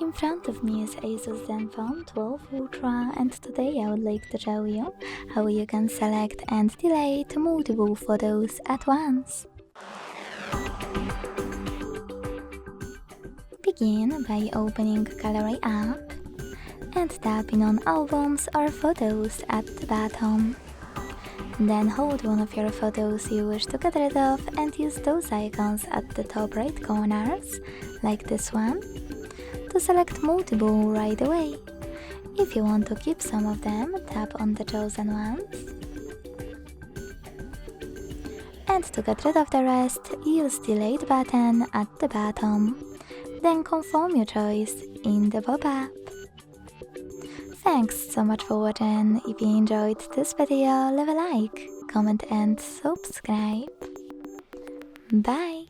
In front of me is ASUS ZenFone 12 Ultra, and today I would like to show you how you can select and delete multiple photos at once. Begin by opening Gallery app and tapping on Albums or Photos at the bottom. Then hold one of your photos you wish to get rid of and use those icons at the top right corners, like this one, to select multiple right away. If you want to keep some of them, tap on the chosen ones. And to get rid of the rest, use Delete button at the bottom. Then confirm your choice in the pop-up. Thanks so much for watching. If you enjoyed this video, leave a like, comment and subscribe. Bye!